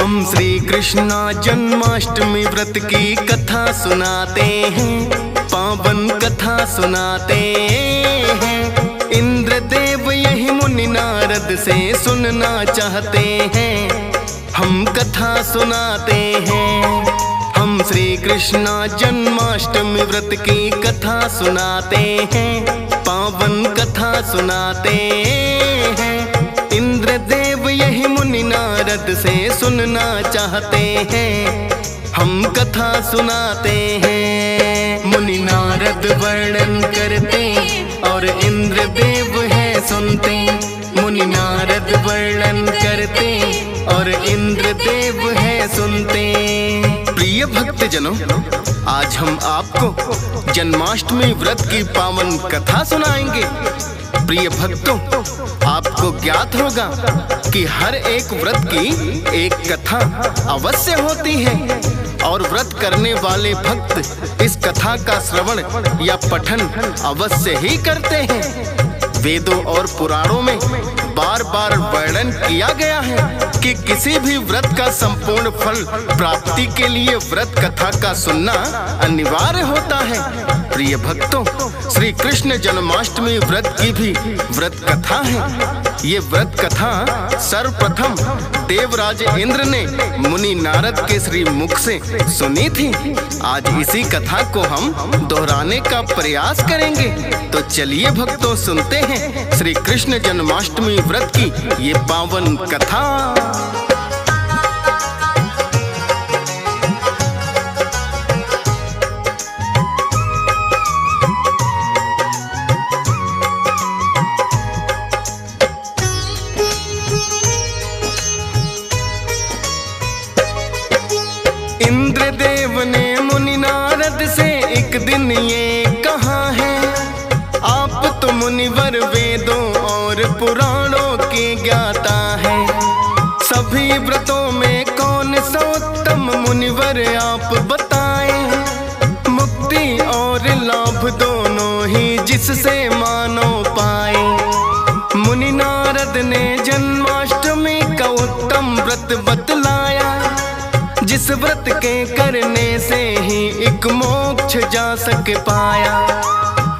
हम श्री कृष्ण जन्माष्टमी व्रत की कथा सुनाते हैं, पावन कथा सुनाते हैं। इंद्रदेव यही मुनि नारद से सुनना चाहते हैं, हम कथा सुनाते हैं। हम श्री कृष्ण जन्माष्टमी व्रत की कथा सुनाते हैं, पावन कथा सुनाते हैं। इंद्रदेव यही मुनि नारद से सुनना चाहते हैं, हम कथा सुनाते हैं। मुनि नारद वर्णन करते और इंद्रदेव है सुनते। मुनि नारद वर्णन करते और इंद्रदेव है सुनते। प्रिय भक्तजनों, आज हम आपको जन्माष्टमी व्रत की पावन कथा सुनाएंगे। प्रिय भक्तों, आपको ज्ञात होगा कि हर एक व्रत की एक कथा अवश्य होती है और व्रत करने वाले भक्त इस कथा का श्रवण या पठन अवश्य ही करते हैं। वेदों और पुराणों में बार बार वर्णन किया गया है कि किसी भी व्रत का संपूर्ण फल प्राप्ति के लिए व्रत कथा का सुनना अनिवार्य होता है। प्रिय भक्तों, श्री कृष्ण जन्माष्टमी व्रत की भी व्रत कथा है। ये व्रत कथा सर्वप्रथम देवराज इंद्र ने मुनि नारद के श्री मुख से सुनी थी। आज इसी कथा को हम दोहराने का प्रयास करेंगे। तो चलिए भक्तों, सुनते हैं श्री कृष्ण जन्माष्टमी व्रत की ये पावन कथा। इंद्रदेव ने मुनि नारद से एक दिन ये कहा है, आप तो मुनिवर वेदों और पुराणों के ज्ञाता है। सभी व्रतों में कौन सा उत्तम मुनिवर आप बताएं। मुक्ति और लाभ दोनों ही जिससे मानो पाए। मुनि नारद ने जन्माष्टमी का उत्तम व्रत बतलाया, जिस व्रत के करने से ही एक मोक्ष जा सके पाया।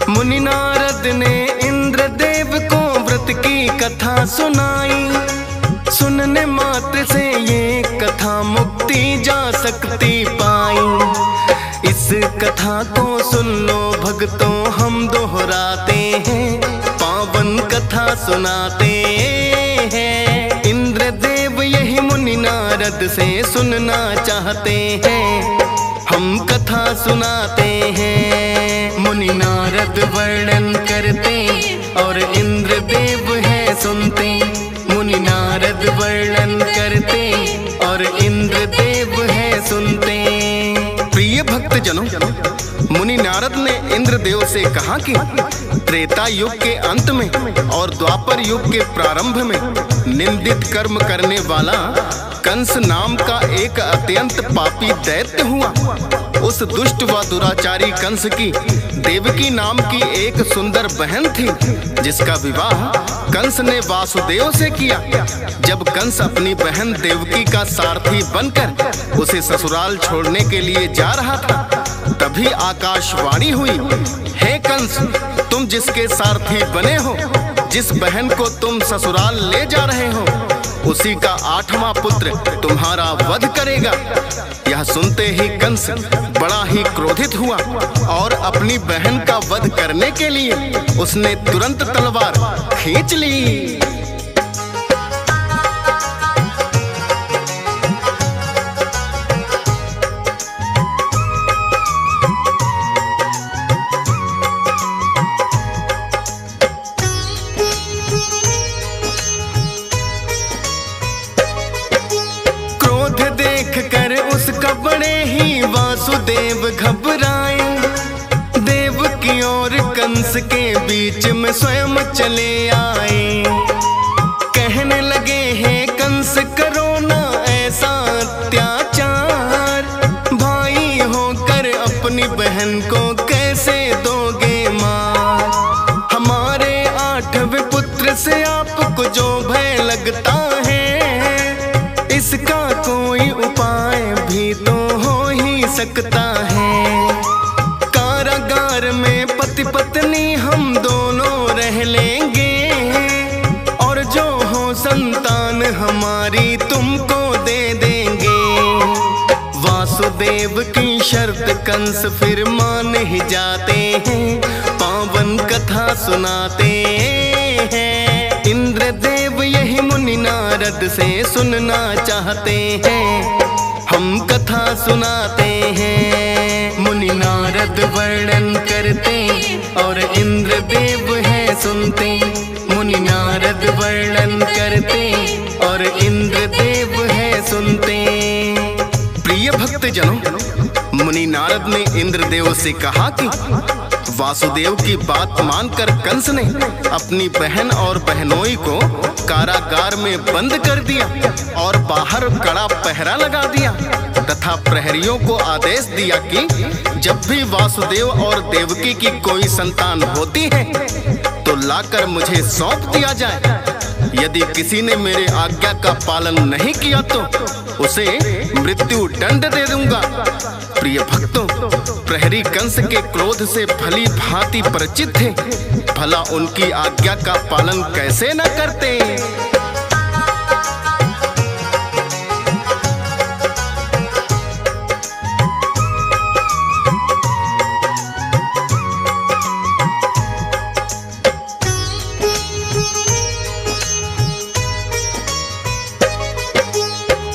मुनि नारद ने इंद्रदेव को व्रत की कथा सुनाई। सुनने मात्र से ये कथा मुक्ति जा सकती पाई। इस कथा को सुन लो भक्तों, हम दोहराते हैं, पावन कथा सुनाते हैं। इंद्रदेव यही मुनि नारद से सुनना चाहते हैं, हम कथा सुनाते हैं। मुनि नारद वर्णन करते और इंद्रदेव है सुनते। मुनि नारद वर्णन करते और इंद्रदेव है सुनते। प्रिय भक्तजनों, मुनि नारद ने इंद्रदेव से कहा कि त्रेता युग के अंत में और द्वापर युग के प्रारंभ में निंदित कर्म करने वाला कंस नाम का एक अत्यंत पापी दैत्य हुआ। उस दुष्ट व दुराचारी कंस की देवकी नाम की एक सुंदर बहन थी, जिसका विवाह कंस ने वासुदेव से किया। जब कंस अपनी बहन देवकी का सारथी बनकर उसे ससुराल छोड़ने के लिए जा रहा था, तभी आकाशवाणी हुई, हे कंस, तुम जिसके सारथी बने हो, जिस बहन को तुम ससुराल ले जा रहे हो, उसी का 8वां पुत्र तुम्हारा वध करेगा। यह सुनते ही कंस बड़ा ही क्रोधित हुआ और अपनी बहन का वध करने के लिए उसने तुरंत तलवार खींच ली। देख कर उसका बड़े ही वासुदेव घबराए। देवकी और कंस के बीच में स्वयं चले आए। कहने लगे, हे कंस, करो ना ऐसा अत्याचार। भाई होकर अपनी बहन को कैसे दोगे मार। हमारे 8वें पुत्र से आपको जो भय लगता है, इसका कोई तुमको दे देंगे। वासुदेव की शर्त कंस फिर मान ही जाते हैं, पावन कथा सुनाते हैं। इंद्रदेव यही मुनि नारद से सुनना चाहते हैं, हम कथा सुनाते हैं। मुनि नारद वर्णन करते और इंद्रदेव है सुनते। मुनि नारद वर्णन करते और इंद्रदेव है सुनते। प्रिय भक्तजनों, मुनि नारद ने इंद्रदेव से कहा कि वासुदेव की बात मानकर कंस ने अपनी बहन और बहनोई को कारागार में बंद कर दिया और बाहर कड़ा पहरा लगा दिया तथा प्रहरियों को आदेश दिया कि जब भी वासुदेव और देवकी की कोई संतान होती है तो लाकर मुझे सौंप दिया जाए। यदि किसी ने मेरे आज्ञा का पालन नहीं किया तो उसे मृत्यु दंड दे दूंगा। प्रिय भक्तों, प्रहरी कंस के क्रोध से भली भांति परिचित थे, भला उनकी आज्ञा का पालन कैसे न करते।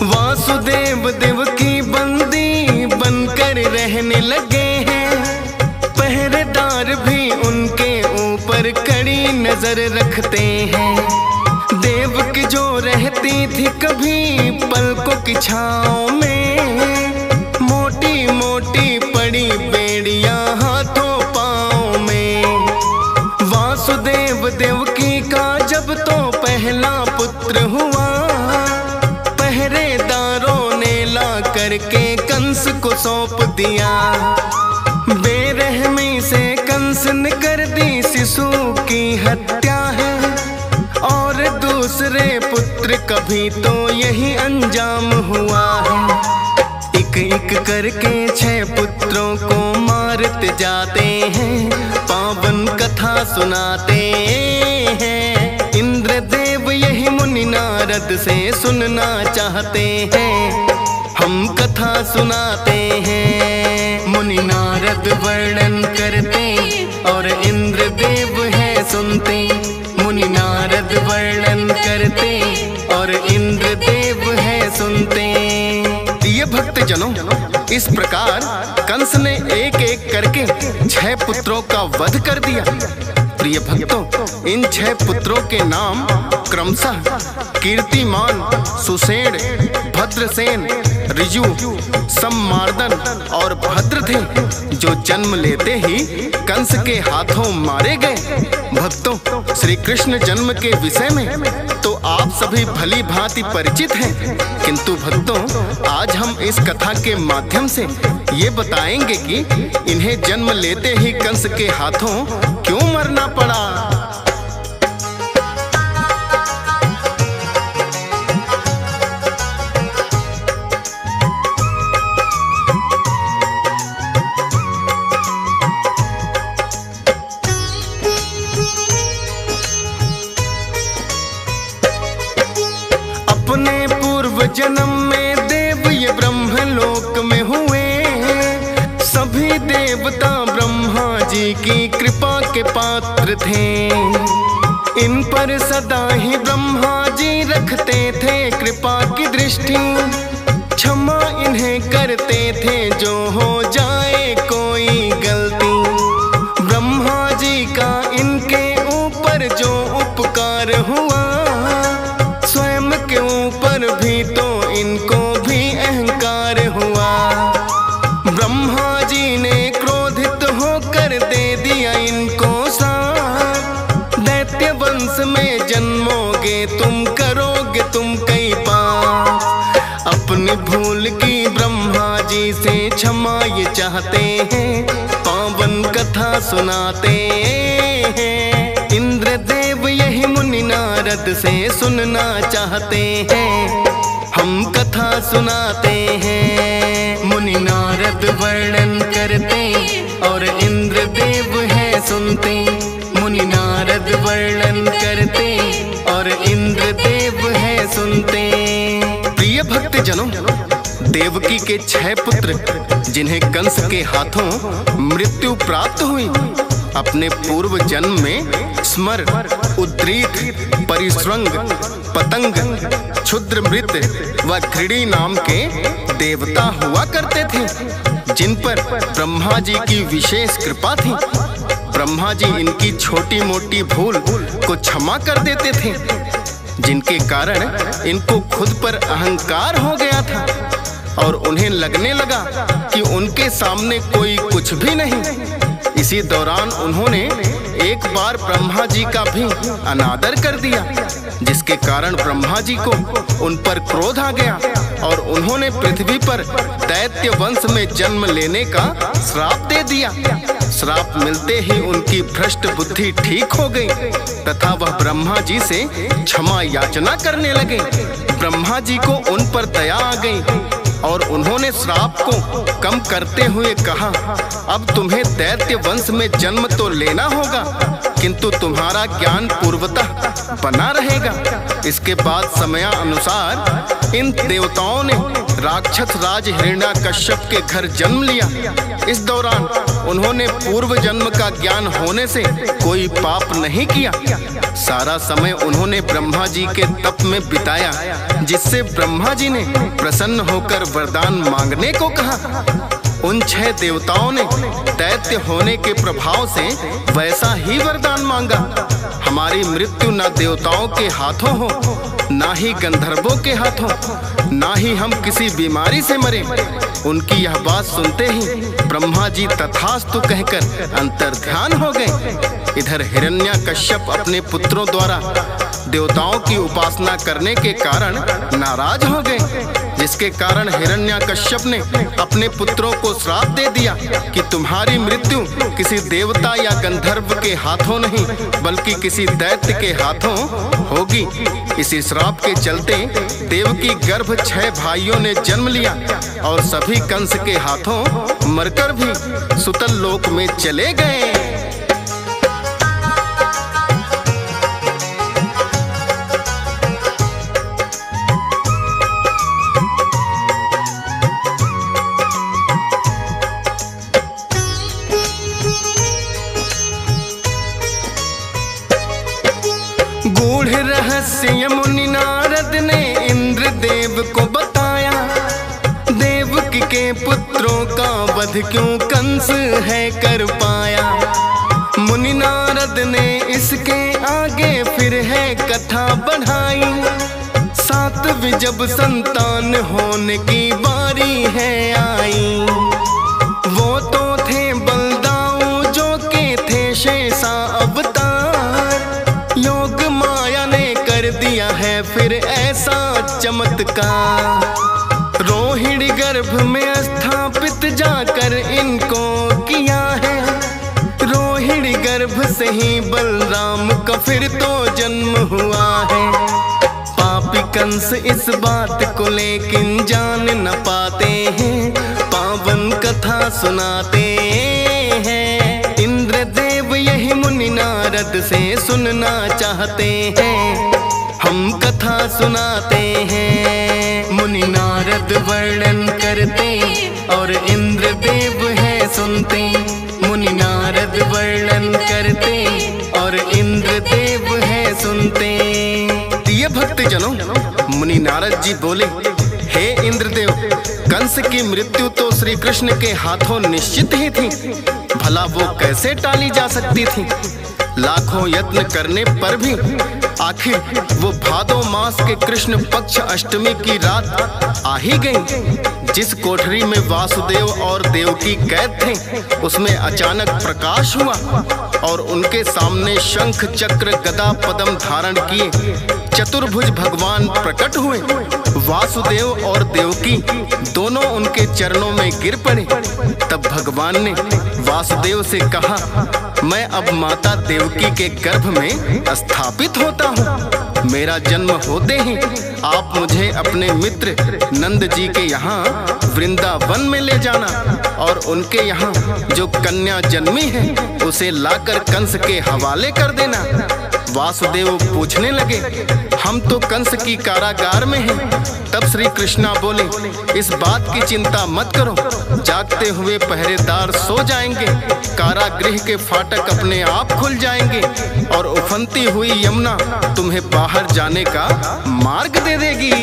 वासुदेव देवकी बंदी बनकर रहने लगे हैं, पहरेदार भी उनके ऊपर कड़ी नजर रखते हैं। देवकी जो रहती थी कभी पलकों की छाँव में, मोटी मोटी पड़ी बेड़ियां हाथों पाँव में। वासुदेव देवकी का जब तो पहला पुत्र हुआ, पहरेदारों ने ला करके कंस को सौंप दिया। बेरहमी से कंस ने कर दी शिशु की हत्या है, और दूसरे पुत्र कभी तो यही अंजाम हुआ है। एक एक करके 6 पुत्रों को मारते जाते हैं, पावन कथा सुनाते हैं। इंद्रदेव यही मुनि नारद से सुनना चाहते हैं, हम कथा सुनाते हैं। मुनि नारद वर्णन करते और इंद्रदेव है सुनते। मुनि नारद वर्णन करते और इंद्रदेव है सुनते। प्रिय भक्तजनों, इस प्रकार कंस ने एक एक करके 6 पुत्रों का वध कर दिया। प्रिय भक्तों, इन 6 पुत्रों के नाम क्रमशः कीर्तिमान, सुषेण, भद्रसेन, ऋजु, सम्मार्दन और भद्र थे, जो जन्म लेते ही कंस के हाथों मारे गए। भक्तों, श्री कृष्ण जन्म के विषय में तो आप सभी भली भांति परिचित हैं, किंतु भक्तों, आज हम इस कथा के माध्यम से ये बताएंगे कि इन्हें जन्म लेते ही कंस के हाथों क्यों मरना पड़ा। अपने पूर्व जन्म में देव ये ब्रह्मलोक में हुए, सभी देवता ब्रह्मा जी की कृपा के पात्र थे। इन पर सदा ही ब्रह्मा जी रखते थे कृपा की दृष्टि, क्षमा इन्हें करते थे जो हो जाए कोई गलती। ब्रह्मा जी का इनके ऊपर जो उपकार हुआ, स्वयं के ऊपर भी तो इनको भी अहंकार हुआ। ब्रह्मा जी ने क्रोधित होकर दे दिया इनको साप, दैत्य वंश में जन्मोगे तुम, करोगे तुम कई पाप। अपनी भूल की ब्रह्मा जी से क्षमा ये चाहते हैं, पावन कथा सुनाते हैं। इंद्रदेव यही मुनि नारद से सुनना चाहते हैं, हम कथा सुनाते हैं। मुनि नारद वर्णन करते और इंद्रदेव है सुनते। मुनि नारद वर्णन करते और इंद्रदेव है सुनते। भक्तजनों, देवकी के 6 पुत्र जिन्हें कंस के हाथों मृत्यु प्राप्त हुई, अपने पूर्व जन्म में स्मर, उद्रीत, परिश्रंग, पतंग, क्षुद्रमृत व घृणी नाम के देवता हुआ करते थे, जिन पर ब्रह्मा जी की विशेष कृपा थी। ब्रह्मा जी इनकी छोटी मोटी भूल को क्षमा कर देते थे, जिनके कारण इनको खुद पर अहंकार हो गया था और उन्हें लगने लगा कि उनके सामने कोई कुछ भी नहीं। इसी दौरान उन्होंने एक बार ब्रह्मा जी का भी अनादर कर दिया, जिसके कारण ब्रह्मा जी को उन पर क्रोध आ गया और उन्होंने पृथ्वी पर दैत्य वंश में जन्म लेने का श्राप दे दिया। श्राप मिलते ही उनकी भ्रष्ट बुद्धि ठीक हो गई तथा वह ब्रह्मा जी से क्षमा याचना करने लगे। ब्रह्मा जी को उन पर दया आ गई और उन्होंने श्राप को कम करते हुए कहा, अब तुम्हें दैत्य वंश में जन्म तो लेना होगा, किंतु तुम्हारा ज्ञान पूर्वतः बना रहेगा। इसके बाद समयानुसार इन देवताओं ने राक्षस राज हिरण्यकश्यप के घर जन्म लिया। इस दौरान उन्होंने पूर्व जन्म का ज्ञान होने से कोई पाप नहीं किया। सारा समय उन्होंने ब्रह्मा जी के तप में बिताया, जिससे ब्रह्मा जी ने प्रसन्न होकर वरदान मांगने को कहा। उन 6 देवताओं ने दैत्य होने के प्रभाव से वैसा ही वरदान मांगा। हमारी मृत्यु न देवताओं के हाथों हो, ना ही गंधर्वों के हाथों, ना ही हम किसी बीमारी से मरे। उनकी यह बात सुनते ही ब्रह्मा जी तथास्तु कहकर अंतर्ध्यान हो गए। इधर हिरण्यकश्यप अपने पुत्रों द्वारा देवताओं की उपासना करने के कारण नाराज हो गए, जिसके कारण हिरण्यकश्यप ने अपने पुत्रों को श्राप दे दिया कि तुम्हारी मृत्यु किसी देवता या गंधर्व के हाथों नहीं बल्कि किसी दैत्य के हाथों होगी। इसी श्राप के चलते देवकी गर्भ 6 भाइयों ने जन्म लिया और सभी कंस के हाथों मरकर भी सुतल लोक में चले गए। गूढ़ रहस्य मुनि नारद ने इंद्र देव को बताया, देवकी के पुत्रों का वध क्यों कंस है कर पाया। मुनि नारद ने इसके आगे फिर है कथा बढ़ाई, 7वीं जब संतान होने की बारी है आई। वो तो थे बलदाऊ जो के थे शेषा अवतार, योग माया ने कर दिया है फिर ऐसा चमत्कार। रोहिणी गर्भ में स्थापित जाकर इनको किया है, रोहिणी गर्भ से ही बलराम का फिर तो जन्म हुआ है। पापी कंस इस बात को लेकिन जान न पाते हैं, पावन कथा सुनाते हैं। इंद्रदेव यही मुनि नारद से सुनना चाहते हैं, हम कथा सुनाते हैं। मुनि नारद वर्णन करते और इंद्रदेव है सुनते, मुनि नारद वर्णन करते और इंद्रदेव है सुनते। प्रिय भक्तजनों, मुनि नारद जी बोले, हे इंद्रदेव, कंस की मृत्यु तो श्री कृष्ण के हाथों निश्चित ही थी, भला वो कैसे टाली जा सकती थी। लाखों यत्न करने पर भी आखिर वो भादो मास के कृष्ण पक्ष अष्टमी की रात आ ही गई। जिस कोठरी में वासुदेव और देवकी कैद थे, उसमें अचानक प्रकाश हुआ और उनके सामने शंख चक्र गदा पद्म धारण किए चतुर्भुज भगवान प्रकट हुए। वासुदेव और देवकी दोनों उनके चरणों में गिर पड़े। तब भगवान ने वासुदेव से कहा, मैं अब माता देवकी के गर्भ में स्थापित होता हूँ। मेरा जन्म होते ही आप मुझे अपने मित्र नंद जी के यहाँ वृंदावन में ले जाना और उनके यहाँ जो कन्या जन्मी है उसे लाकर कंस के हवाले कर देना। वासुदेव पूछने लगे, हम तो कंस की कारागार में हैं। तब श्री कृष्णा बोले, इस बात की चिंता मत करो, जागते हुए पहरेदार सो जाएंगे, कारागृह के फाटक अपने आप खुल जाएंगे और उफनती हुई यमुना तुम्हें बाहर जाने का मार्ग दे देगी।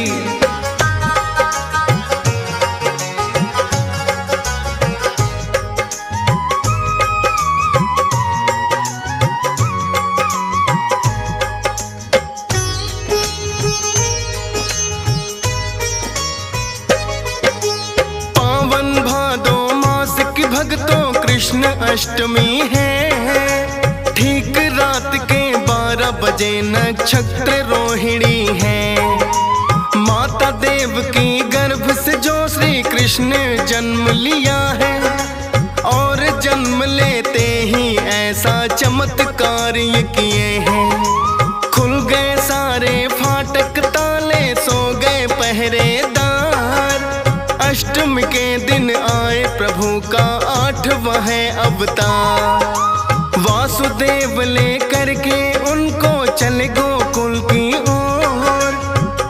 भक्तों कृष्ण अष्टमी है, ठीक रात के 12 बजे नक्षत्र रोहिणी है। माता देव की गर्भ से जो श्री कृष्ण ने जन्म लिया है, और जन्म लेते ही ऐसा चमत्कार ये किए हैं। खुल गए सारे फाटक ताले, सो गए पहरेदार। अष्टमी के दिन आए प्रभु का 8वां है अवतार। वासुदेव लेकर के उनको चले गोकुल की ओर।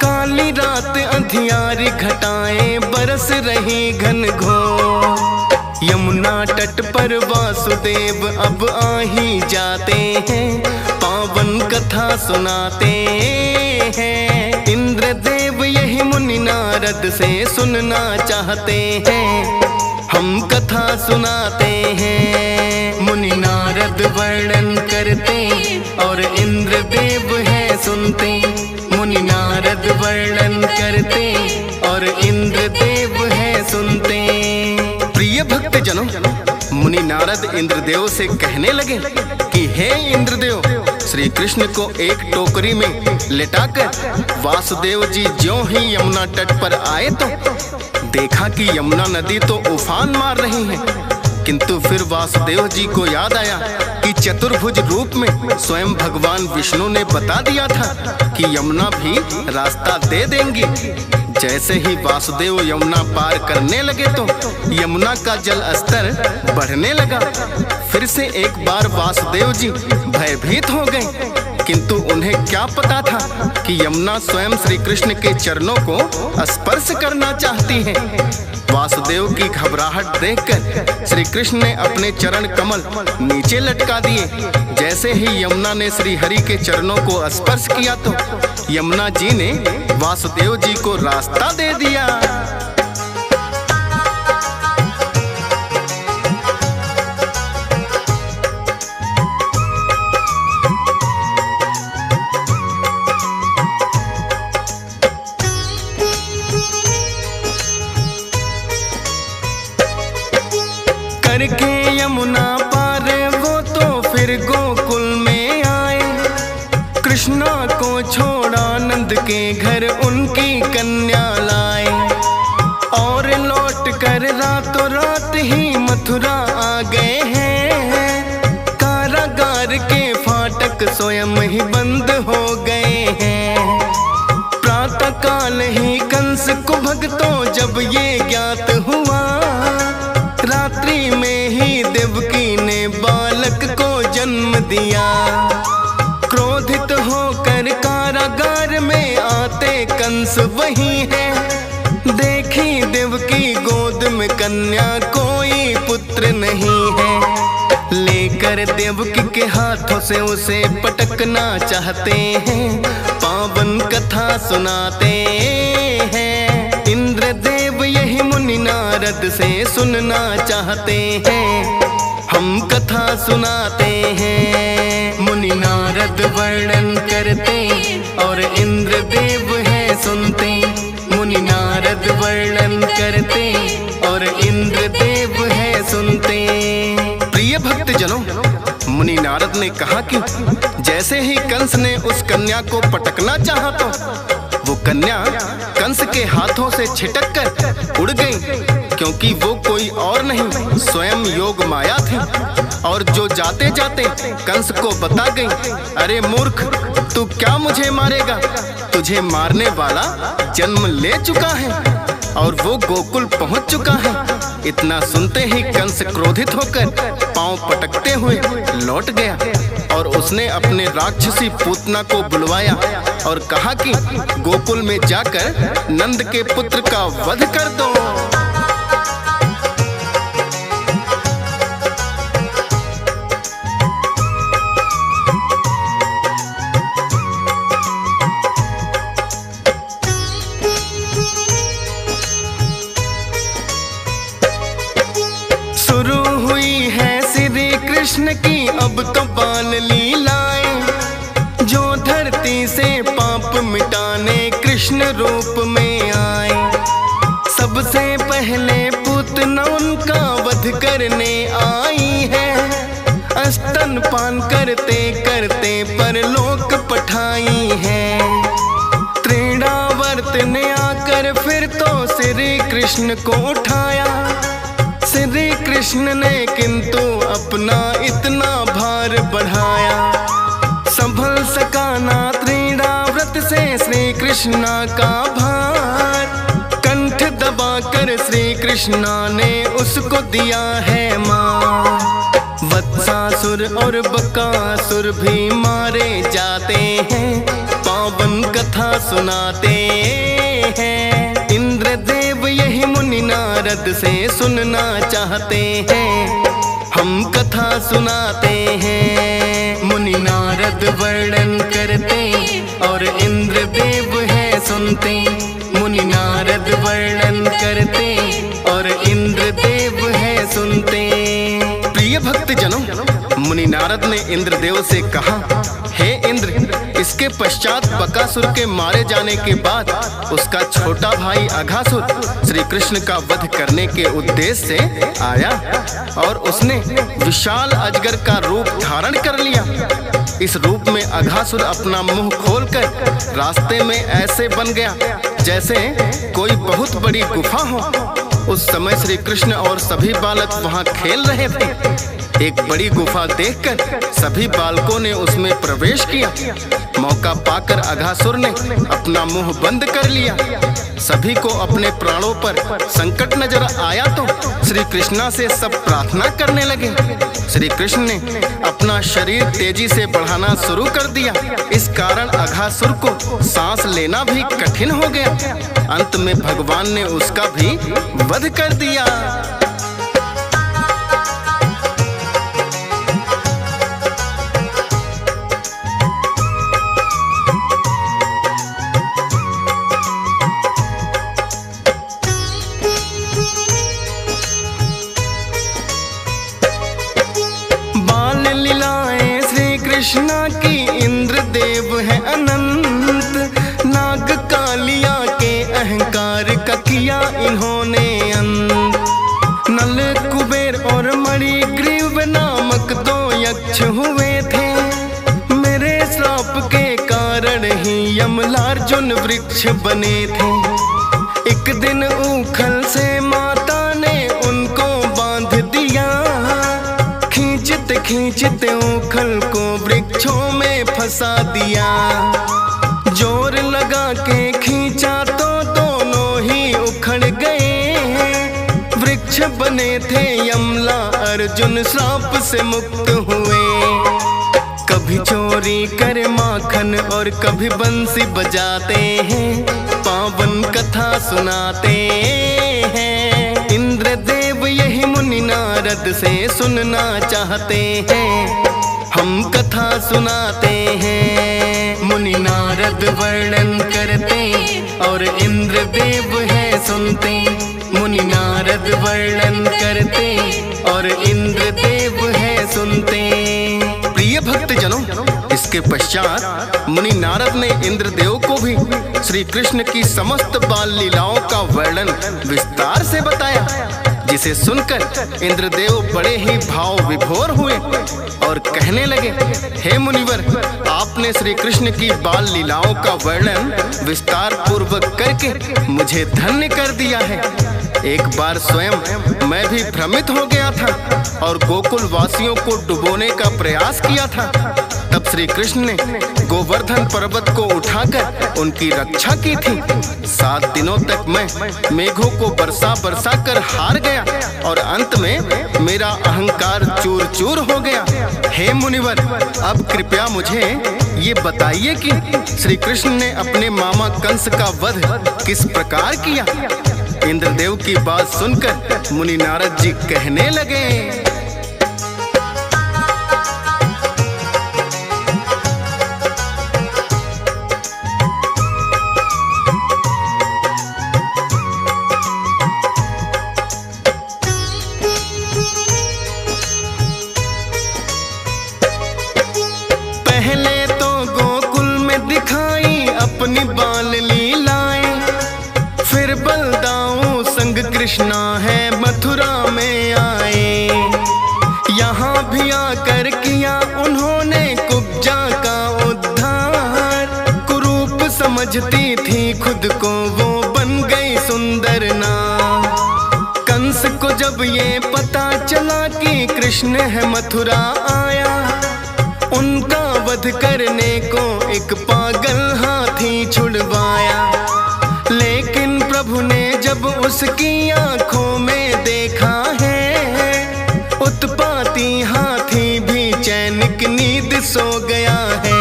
काली रात अंधियारी घटाएं बरस रही घनघोर। यमुना तट पर वासुदेव अब आ ही जाते हैं, पावन कथा सुनाते हैं। इंद्रदेव यही मुनि नारद से सुनना चाहते हैं, हम कथा सुनाते हैं। मुनि नारद वर्णन करते और इंद्रदेव है सुनते। मुनि नारद वर्णन करते और इंद्रदेव है सुनते। प्रिय भक्त जनों, मुनि नारद इंद्रदेव से कहने लगे कि हे इंद्रदेव, श्री कृष्ण को एक टोकरी में लेटाकर वासुदेव जी ज्यों ही यमुना तट पर आए तो देखा कि यमुना नदी तो उफान मार रही है। किंतु फिर वासुदेव जी को याद आया कि चतुर्भुज रूप में स्वयं भगवान विष्णु ने बता दिया था कि यमुना भी रास्ता दे देंगी। जैसे ही वासुदेव यमुना पार करने लगे तो यमुना का जल स्तर बढ़ने लगा। फिर से एक बार वासुदेव जी भयभीत हो गए, किंतु उन्हें क्या पता था कि यमुना स्वयं श्री कृष्ण के चरणों को स्पर्श करना चाहती है। वासुदेव की घबराहट देखकर श्री कृष्ण ने अपने चरण कमल नीचे लटका दिए। जैसे ही यमुना ने श्री हरि के चरणों को स्पर्श किया तो यमुना जी ने वासुदेव जी को रास्ता दे दिया। करके यमुना पार वो तो फिर गोकुल में आए। कृष्णा को छोड़ा नंद के घर उनकी कन्या लाए, और लौट कर रातों रात ही मथुरा आ गए हैं। कारागार के फाटक स्वयं ही बंद हो गए हैं। प्रातः काल ही कंस को भक्तों जब ये ज्ञात हुआ, रात्रि में ही देवकी ने बालक को जन्म दिया। क्रोधित होकर कारागार में आते कंस वही है। देखी देवकी गोद में कन्या कोई पुत्र नहीं है। लेकर देवकी के हाथों से उसे पटकना चाहते हैं, पावन कथा सुनाते हैं। इंद्रदेव यही मुनि नारद से सुनना चाहते हैं, हम कथा सुनाते हैं। मुनि नारद वर्णन करते और इंद्रदेव है सुनते। मुनि नारद वर्णन करते और इंद्रदेव है सुनते। प्रिय भक्त जनों, मुनि नारद ने कहा कि जैसे ही कंस ने उस कन्या को पटकना चाहा तो वो कन्या कंस के हाथों से छिटक कर उड़ गई, क्योंकि वो कोई और नहीं स्वयं योग माया थी। और जो जाते जाते कंस को बता गई, अरे मूर्ख, तू क्या मुझे मारेगा? तुझे मारने वाला जन्म ले चुका है और वो गोकुल पहुंच चुका है। इतना सुनते ही कंस क्रोधित होकर पांव पटकते हुए लौट गया और उसने अपने राक्षसी पूतना को बुलवाया और कहा कि गोकुल में जाकर नंद के पुत्र का वध कर दो। शुरू हुई है श्री कृष्ण की अब तो बाल लीलाएं, जो धरती से पाप मिटाने कृष्ण रूप में आए। सबसे पहले पूतना उनका वध करने आई है, स्तनपान करते करते परलोक पठाई है। त्रिणावर्त ने आकर फिर तो श्री कृष्ण को उठाया। श्री कृष्ण ने किंतु अपना इतना भार बढ़ाया, संभल सका ना त्रिणाव्रत से श्री कृष्णा का भार। कंठ दबाकर श्री कृष्णा ने उसको दिया है मार। वत्सासुर और बकासुर भी मारे जाते हैं, पावन कथा सुनाते हैं। इंद्रदेव यही मुनि नारद से सुनना चाहते हैं, हम कथा सुनाते हैं। मुनि नारद वर्णन करते और इंद्रदेव है सुनते। मुनि नारद वर्णन करते और इंद्रदेव है सुनते। प्रिय भक्त जनों, मुनि नारद ने इंद्रदेव से कहा, हे इंद्र, इसके पश्चात बकासुर के मारे जाने के बाद उसका छोटा भाई अघासुर श्री कृष्ण का वध करने के उद्देश्य से आया और उसने विशाल अजगर का रूप धारण कर लिया। इस रूप में अघासुर अपना मुंह खोलकर रास्ते में ऐसे बन गया जैसे कोई बहुत बड़ी गुफा हो। उस समय श्री कृष्ण और सभी बालक वहां खेल रहे थे। एक बड़ी गुफा देखकर सभी बालकों ने उसमें प्रवेश किया। मौका पाकर अघासुर ने अपना मुंह बंद कर लिया। सभी को अपने प्राणों पर संकट नजर आया तो श्री कृष्णा से सब प्रार्थना करने लगे। श्री कृष्ण ने अपना शरीर तेजी से बढ़ाना शुरू कर दिया। इस कारण अघासुर को सांस लेना भी कठिन हो गया। अंत में भगवान ने उसका भी वध कर दिया। कृष्णा की इंद्रदेव है अनंत। नाग कालिया के अहंकार का किया इन्होंने अंत। नल कुबेर और मणिग्रीव नामक दो यक्ष हुए थे। मेरे श्राप के कारण ही यमलार्जुन वृक्ष बने थे। एक दिन ऊखल से माता ने उनको बांध दिया। खींचते खींचते ऊखल को वृक्षों में फंसा दिया। जोर लगा के खींचा तो दोनों ही उखड़ गए। वृक्ष बने थे यमला अर्जुन श्राप से मुक्त हुए। कभी चोरी कर माखन और कभी बंसी बजाते हैं, पावन कथा सुनाते हैं। इंद्रदेव यही मुनि नारद से सुनना चाहते हैं, हम कथा सुनाते हैं। मुनि नारद वर्णन करते और इंद्रदेव है सुनते। मुनि नारद वर्णन करते और इंद्रदेव है सुनते। प्रिय भक्त जनों, इसके पश्चात मुनि नारद ने इंद्रदेव को भी श्री कृष्ण की समस्त बाल लीलाओं का वर्णन विस्तार से बताया, जिसे सुनकर इंद्रदेव बड़े ही भाव विभोर हुए और कहने लगे, हे मुनिवर, आपने श्री कृष्ण की बाल लीलाओं का वर्णन विस्तार पूर्वक करके मुझे धन्य कर दिया है। एक बार स्वयं मैं भी भ्रमित हो गया था और गोकुल वासियों को डुबोने का प्रयास किया था। तब श्री कृष्ण ने गोवर्धन पर्वत को उठाकर उनकी रक्षा की थी। 7 दिनों तक मैं मेघों को बरसा बरसा कर हार गया और अंत में मेरा अहंकार चूर चूर हो गया। हे मुनिवर, अब कृपया मुझे ये बताइए कि श्री कृष्ण ने अपने मामा कंस का वध किस प्रकार किया। इंद्रदेव की बात सुनकर मुनि नारद जी कहने लगे, पहले तो गोकुल में दिखाई अपनी बाल लीलाएं, फिर बलदाऊ संग कृष्णा है मथुरा में आए। यहाँ भी आकर किया उन्होंने कुब्जा का उद्धार, कुरूप समझती थी खुद को वो बन गई सुंदर नार। कंस को जब ये पता चला कि कृष्ण है मथुरा आया, उनका वध करने को एक पागल हाथी छुड़वाया। लेकिन प्रभु ने जब उसकी आंखों में देखा है, उत्पाती हाथी भी चैन की नींद सो गया है।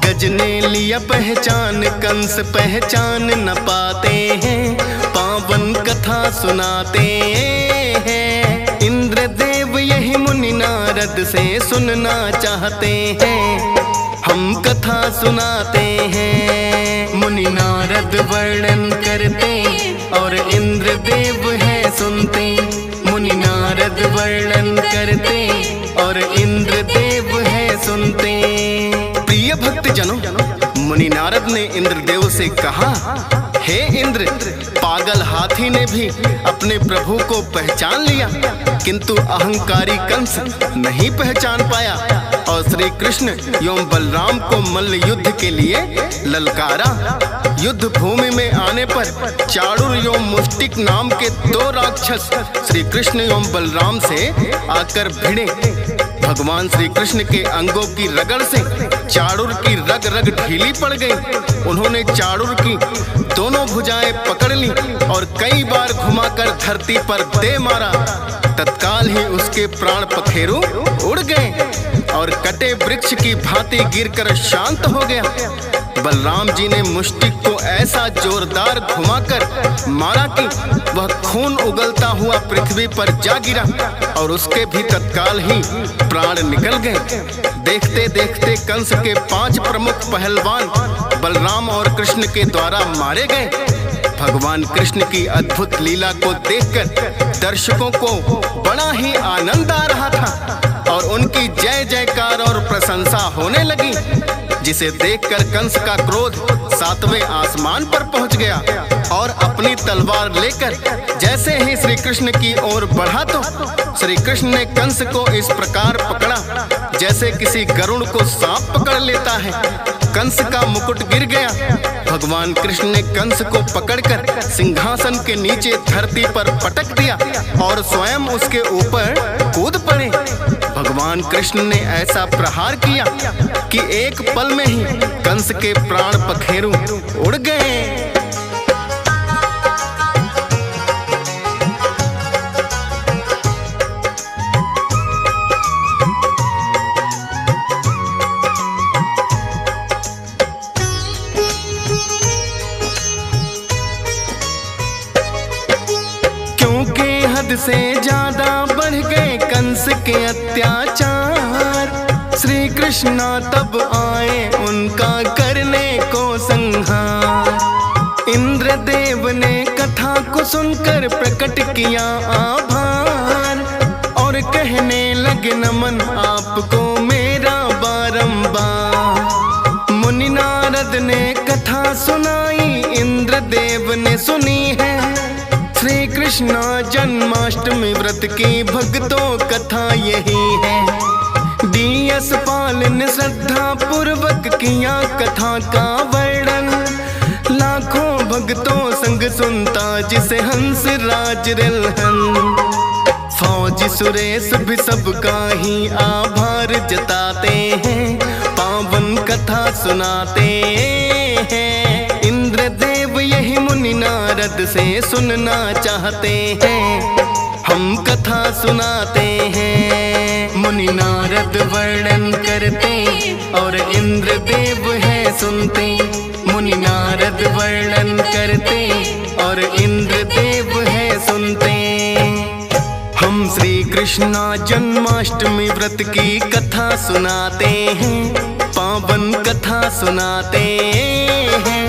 गज ने लिया पहचान, कंस पहचान न पाते हैं, पावन कथा सुनाते हैं। इंद्रदेव यही मुनि नारद से सुनना चाहते हैं, हम कथा सुनाते हैं। मुनि नारद वर्णन करते और इंद्रदेव है सुनते, मुनि नारद वर्णन करते और इंद्रदेव है सुनते। प्रिय भक्त जनों, मुनि नारद ने इंद्रदेव से कहा, हे इंद्र, पागल हाथी ने भी अपने प्रभु को पहचान लिया, किंतु अहंकारी कंस नहीं पहचान पाया और श्री कृष्ण एवं बलराम को मल्ल युद्ध के लिए ललकारा। युद्ध भूमि में आने पर चाणूर एवं मुष्टिक नाम के 2 राक्षस श्री कृष्ण एवं बलराम से आकर भिड़े। भगवान श्री कृष्ण के अंगों की रगड़ से चाणूर की रग रग ढीली पड़ गई। उन्होंने चाणूर की दोनों भुजाएं पकड़ ली और कई बार घुमाकर धरती पर दे मारा। तत्काल ही उसके प्राण पखेरु उड़ गए और कटे वृक्ष की भांति गिरकर शांत हो गया। बलराम जी ने मुष्टिक को ऐसा जोरदार घुमाकर मारा कि वह खून उगलता हुआ पृथ्वी पर जा गिरा और उसके भी तत्काल ही प्राण निकल गए। देखते देखते कंस के 5 प्रमुख पहलवान बलराम और कृष्ण के द्वारा मारे गए। भगवान कृष्ण की अद्भुत लीला को देखकर दर्शकों को बड़ा ही आनंद आ रहा था और उनकी जय जयकार और प्रशंसा होने लगी, जिसे देखकर कंस का क्रोध 7वें आसमान पर पहुंच गया और अपनी तलवार लेकर जैसे ही श्री कृष्ण की ओर बढ़ा तो श्री कृष्ण ने कंस को इस प्रकार पकड़ा जैसे किसी गरुड़ को सांप पकड़ लेता है। कंस का मुकुट गिर गया। भगवान कृष्ण ने कंस को पकड़कर सिंहासन के नीचे धरती पर पटक दिया और स्वयं उसके ऊपर कूद पड़े। भगवान कृष्ण ने ऐसा प्रहार किया कि एक पल में ही कंस के प्राण पखेरु उड़ गए। से ज्यादा बढ़ गए कंस के अत्याचार, श्री कृष्णा तब आए उनका करने को संहार। इंद्रदेव ने कथा को सुनकर प्रकट किया आभार और कहने लगे नमन आपको मेरा बारंबार। मुनि नारद ने कथा सुनाई, इंद्रदेव ने सुनी है। श्री कृष्ण जन्माष्टमी व्रत की भक्तों कथा यही है। डीएस पाल ने श्रद्धा पूर्वक किया कथा का वर्णन, लाखों भक्तों संग सुनता जिसे हंस राज रिलहन। फौजी सुरेश भी सबका ही आभार जताते हैं, पावन कथा सुनाते हैं। इंद्रदेव यही मुनि नारद से सुनना चाहते हैं, हम कथा सुनाते हैं। मुनि नारद वर्णन करते और इंद्रदेव है सुनते। मुनि नारद वर्णन करते और इंद्रदेव है सुनते। हम श्री कृष्णा जन्माष्टमी व्रत की कथा सुनाते हैं, पावन कथा सुनाते हैं।